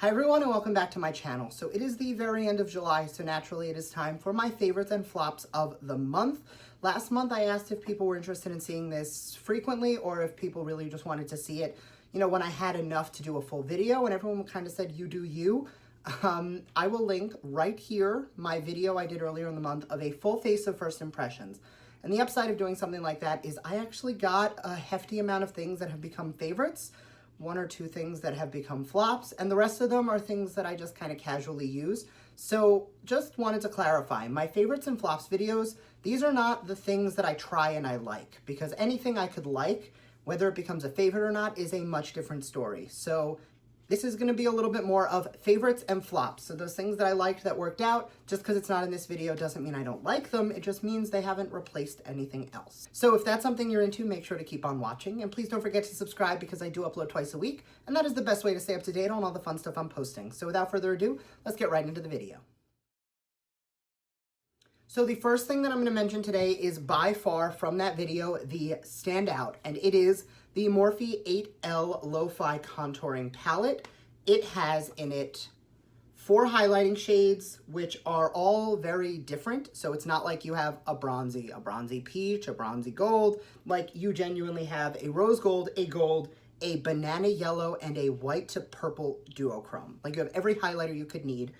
Hi everyone and welcome back to my channel. So it is the very end of July, so naturally it is time for my favorites and flops of the month. Last month I asked if people were interested in seeing this frequently or if people really just wanted to see it, you know, when I had enough to do a full video, and everyone kind of said, you do you. I will link right here my video I did earlier in the month of a full face of first impressions. And the upside of doing something like that is I actually got a hefty amount of things that have become favorites. One or two things that have become flops, and the rest of them are things that I just kind of casually use. So just wanted to clarify, my favorites and flops videos, these are not the things that I try and I like, because anything I could like, whether it becomes a favorite or not, is a much different story. So this is going to be a little bit more of favorites and flops. So those things that I liked that worked out, just because it's not in this video doesn't mean I don't like them. It just means they haven't replaced anything else. So if that's something you're into, make sure to keep on watching. And please don't forget to subscribe because I do upload twice a week. And that is the best way to stay up to date on all the fun stuff I'm posting. So without further ado, let's get right into the video. So the first thing that I'm going to mention today is by far from that video, the standout, and it is the Morphe 8L Lo-Fi Contouring Palette. It has in it 4 highlighting shades, which are all very different. So it's not like you have a bronzy peach, a bronzy gold. Like you genuinely have a rose gold, a banana yellow, and a white to purple duochrome. Like you have every highlighter you could need.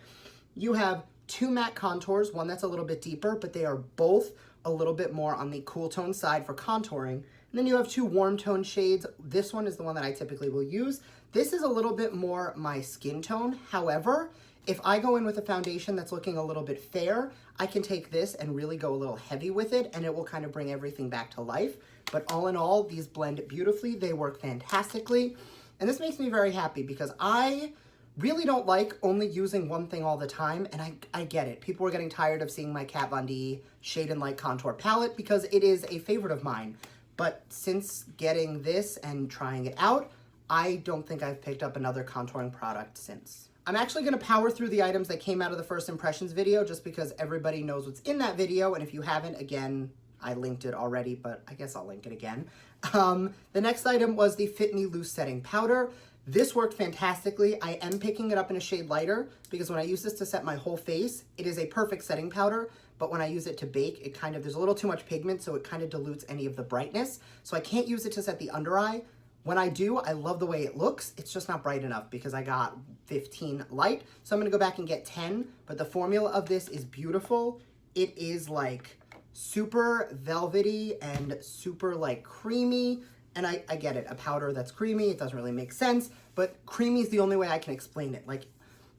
You have 2 matte contours, one that's a little bit deeper, but they are both a little bit more on the cool tone side for contouring. And then you have 2 warm tone shades. This one is the one that I typically will use. This is a little bit more my skin tone. However, if I go in with a foundation that's looking a little bit fair, I can take this and really go a little heavy with it, and it will kind of bring everything back to life. But all in all, these blend beautifully. They work fantastically. And this makes me very happy because I really don't like only using one thing all the time, and I get it. People are getting tired of seeing my Kat Von D Shade and Light Contour palette because it is a favorite of mine. But since getting this and trying it out, I don't think I've picked up another contouring product since. I'm actually going to power through the items that came out of the first impressions video just because everybody knows what's in that video, and if you haven't, again, I linked it already, but I guess I'll link it again. The next item was the Fit Me Loose Setting Powder. This worked fantastically. I am picking it up in a shade lighter because when I use this to set my whole face, it is a perfect setting powder, but when I use it to bake, it kind of, there's a little too much pigment, so it kind of dilutes any of the brightness. So I can't use it to set the under eye. When I do, I love the way it looks. It's just not bright enough because I got 15 light. So I'm gonna go back and get 10, but the formula of this is beautiful. It is like super velvety and super like creamy. And I get it, a powder that's creamy, it doesn't really make sense, but creamy is the only way I can explain it. Like,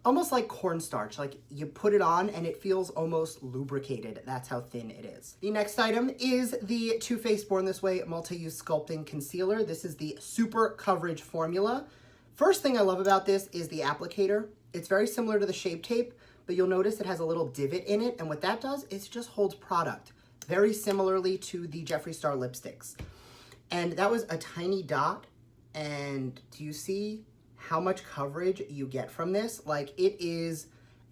almost like cornstarch, like you put it on and it feels almost lubricated. That's how thin it is. The next item is the Too Faced Born This Way Multi-Use Sculpting Concealer. This is the SuperCoverage formula. First thing I love about this is the applicator. It's very similar to the Shape Tape, but you'll notice it has a little divot in it, and what that does is it just holds product, very similarly to the Jeffree Star lipsticks. And that was a tiny dot, and do you see how much coverage you get from this? Like, it is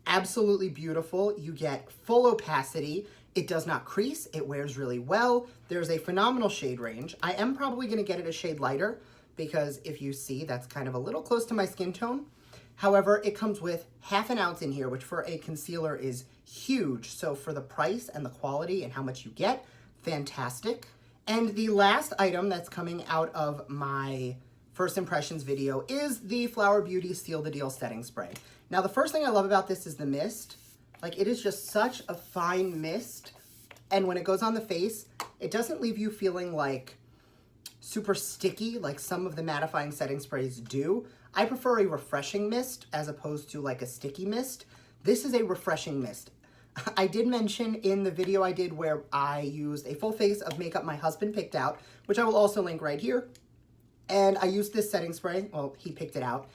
absolutely beautiful. You get full opacity. It does not crease. It wears really well. There's a phenomenal shade range. I am probably gonna get it a shade lighter because if you see, that's kind of a little close to my skin tone. However, it comes with ½ an ounce in here, which for a concealer is huge. So for the price and the quality and how much you get, fantastic. And the last item that's coming out of my first impressions video is the Flower Beauty Seal the Deal Setting Spray. Now, the first thing I love about this is the mist. Like, it is just such a fine mist. And when it goes on the face, it doesn't leave you feeling like super sticky like some of the mattifying setting sprays do. I prefer a refreshing mist as opposed to like a sticky mist. This is a refreshing mist. I did mention in the video I did where I used a full face of makeup my husband picked out, which I will also link right here. And I used this setting spray, well, he picked it out.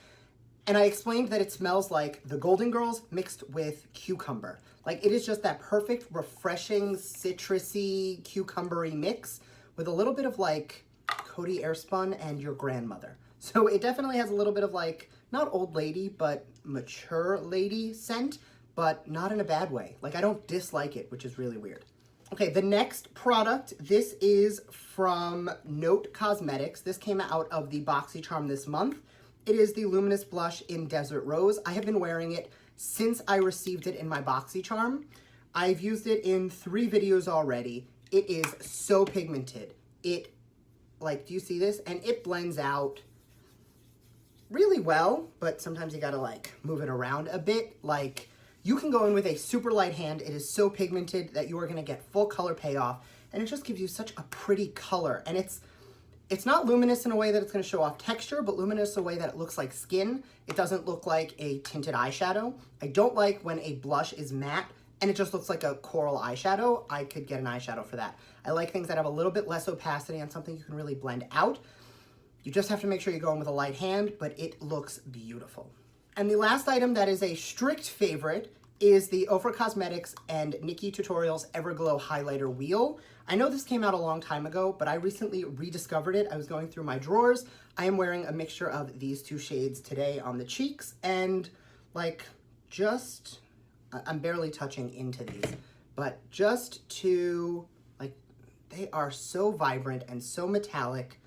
And I explained that it smells like the Golden Girls mixed with cucumber. Like, it is just that perfect, refreshing, citrusy, cucumbery mix with a little bit of like Coty Airspun and your grandmother. So it definitely has a little bit of like, not old lady, but mature lady scent, but not in a bad way. Like, I don't dislike it, which is really weird. Okay, the next product, this is from Note Cosmetics. This came out of the BoxyCharm this month. It is the Luminous blush in Desert Rose. I have been wearing it since I received it in my BoxyCharm. I've used it in 3 videos already. It is so pigmented. It, like, do you see this? And it blends out really well, but sometimes you gotta like move it around a bit. Like, you can go in with a super light hand. It is so pigmented that you are gonna get full color payoff, and it just gives you such a pretty color. And it's not luminous in a way that it's gonna show off texture, but luminous in a way that it looks like skin. It doesn't look like a tinted eyeshadow. I don't like when a blush is matte and it just looks like a coral eyeshadow. I could get an eyeshadow for that. I like things that have a little bit less opacity and something you can really blend out. You just have to make sure you go in with a light hand, but it looks beautiful. And the last item that is a strict favorite is the OFRA Cosmetics and NikkieTutorials EverGlow Highlighter Wheel. I know this came out a long time ago, but I recently rediscovered it. I was going through my drawers. I am wearing a mixture of these 2 shades today on the cheeks, and like just, I'm barely touching into these, but just to, like, they are so vibrant and so metallic.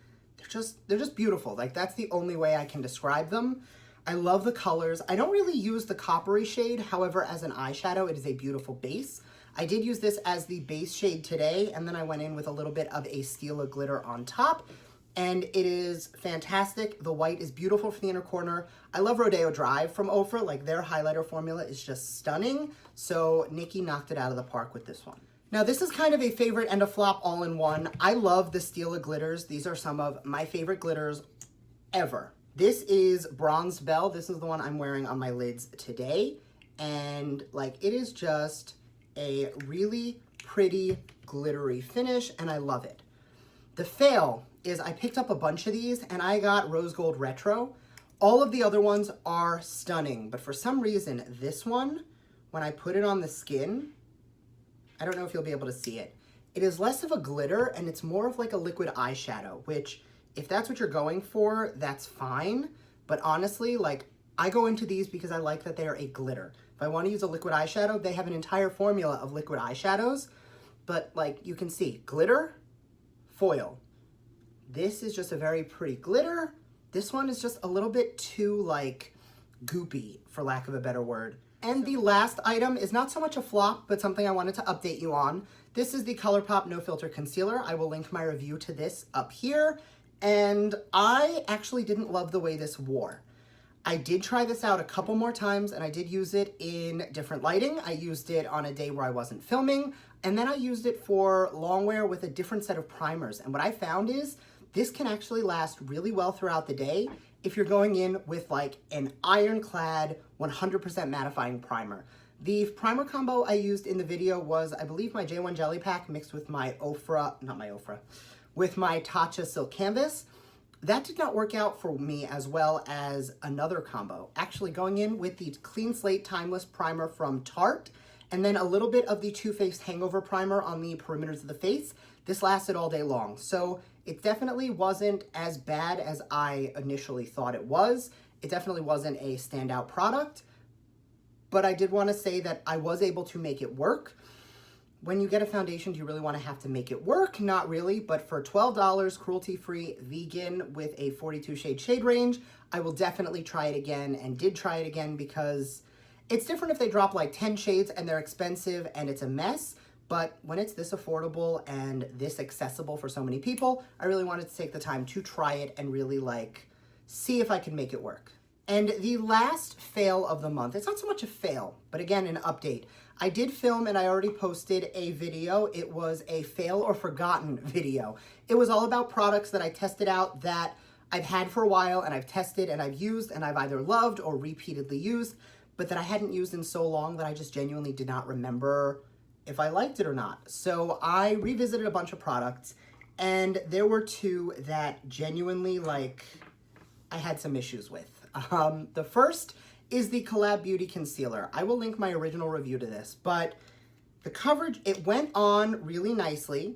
They're just beautiful. Like, that's the only way I can describe them. I love the colors. I don't really use the coppery shade. However, as an eyeshadow, it is a beautiful base. I did use this as the base shade today, and then I went in with a little bit of a Stila glitter on top, and it is fantastic. The white is beautiful for the inner corner. I love Rodeo Drive from OFRA. Like, their highlighter formula is just stunning. So Nikkie knocked it out of the park with this one. Now, this is kind of a favorite and a flop all in one. I love the Stila glitters. These are some of my favorite glitters ever. This is Bronze Belle. This is the one I'm wearing on my lids today. And like, it is just a really pretty glittery finish, and I love it. The fail is I picked up a bunch of these and I got Rose Gold Retro. All of the other ones are stunning, but for some reason, this one, when I put it on the skin, I don't know if you'll be able to see it. It is less of a glitter and it's more of like a liquid eyeshadow, which if that's what you're going for, that's fine. But honestly, like, I go into these because I like that they are a glitter. If I want to use a liquid eyeshadow, they have an entire formula of liquid eyeshadows, but like you can see, glitter, foil. This is just a very pretty glitter. This one is just a little bit too like goopy, for lack of a better word. And the last item is not so much a flop, but something I wanted to update you on. This is the Colourpop No Filter Concealer. I will link my review to this up here. And I actually didn't love the way this wore. I did try this out a couple more times and I did use it in different lighting. I used it on a day where I wasn't filming, and then I used it for long wear with a different set of primers. And what I found is this can actually last really well throughout the day if you're going in with like an ironclad 100% mattifying primer. The primer combo I used in the video was, I believe, my J1 Jelly Pack mixed with my with my Tatcha Silk Canvas. That did not work out for me as well as another combo. Actually going in with the Clean Slate Timeless Primer from Tarte, and then a little bit of the Too Faced Hangover Primer on the perimeters of the face. This lasted all day long. So it definitely wasn't as bad as I initially thought it was. It definitely wasn't a standout product, but I did want to say that I was able to make it work. When you get a foundation, do you really want to have to make it work? Not really, but for $12, cruelty-free, vegan, with a 42 shade range, I will definitely try it again, and did try it again because it's different if they drop like 10 shades and they're expensive and it's a mess, but when it's this affordable and this accessible for so many people, I really wanted to take the time to try it and really like see if I can make it work. And the last fail of the month, it's not so much a fail, but again, an update. I did film and I already posted a video. It was a fail or forgotten video. It was all about products that I tested out that I've had for a while and I've tested and I've used and I've either loved or repeatedly used, but that I hadn't used in so long that I just genuinely did not remember if I liked it or not. So I revisited a bunch of products and there were 2 that genuinely like I had some issues with. The first is the Collab Beauty Concealer. I will link my original review to this, but the coverage, it went on really nicely.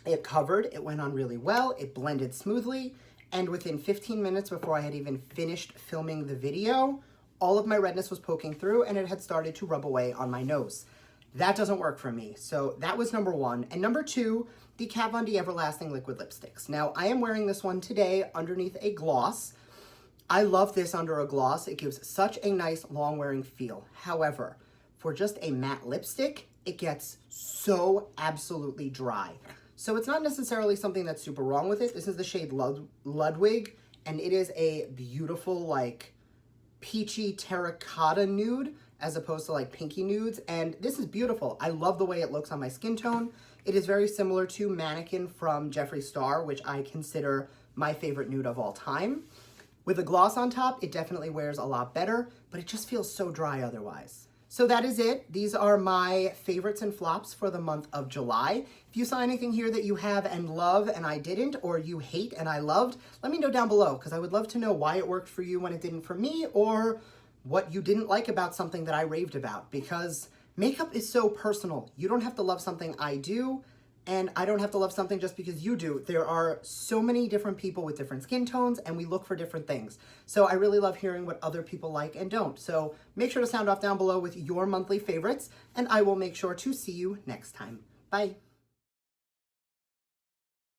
It covered, it went on really well, it blended smoothly, and within 15 minutes before I had even finished filming the video, all of my redness was poking through and it had started to rub away on my nose. That doesn't work for me. So that was number 1. And number 2, the Kat Von D Everlasting Liquid Lipsticks. Now, I am wearing this one today underneath a gloss. I love this under a gloss. It gives such a nice long-wearing feel. However, for just a matte lipstick, it gets so absolutely dry. So it's not necessarily something that's super wrong with it. This is the shade Ludwig, and it is a beautiful, like, peachy terracotta nude as opposed to like pinky nudes, and this is beautiful. I love the way it looks on my skin tone. It is very similar to Mannequin from Jeffree Star, which I consider my favorite nude of all time. With a gloss on top, it definitely wears a lot better, but it just feels so dry otherwise. So that is it. These are my favorites and flops for the month of July. If you saw anything here that you have and love and I didn't, or you hate and I loved, let me know down below, because I would love to know why it worked for you when it didn't for me, or what you didn't like about something that I raved about, because makeup is so personal. You don't have to love something I do, and I don't have to love something just because you do. There are so many different people with different skin tones, and we look for different things. So I really love hearing what other people like and don't. So make sure to sound off down below with your monthly favorites, and I will make sure to see you next time. Bye.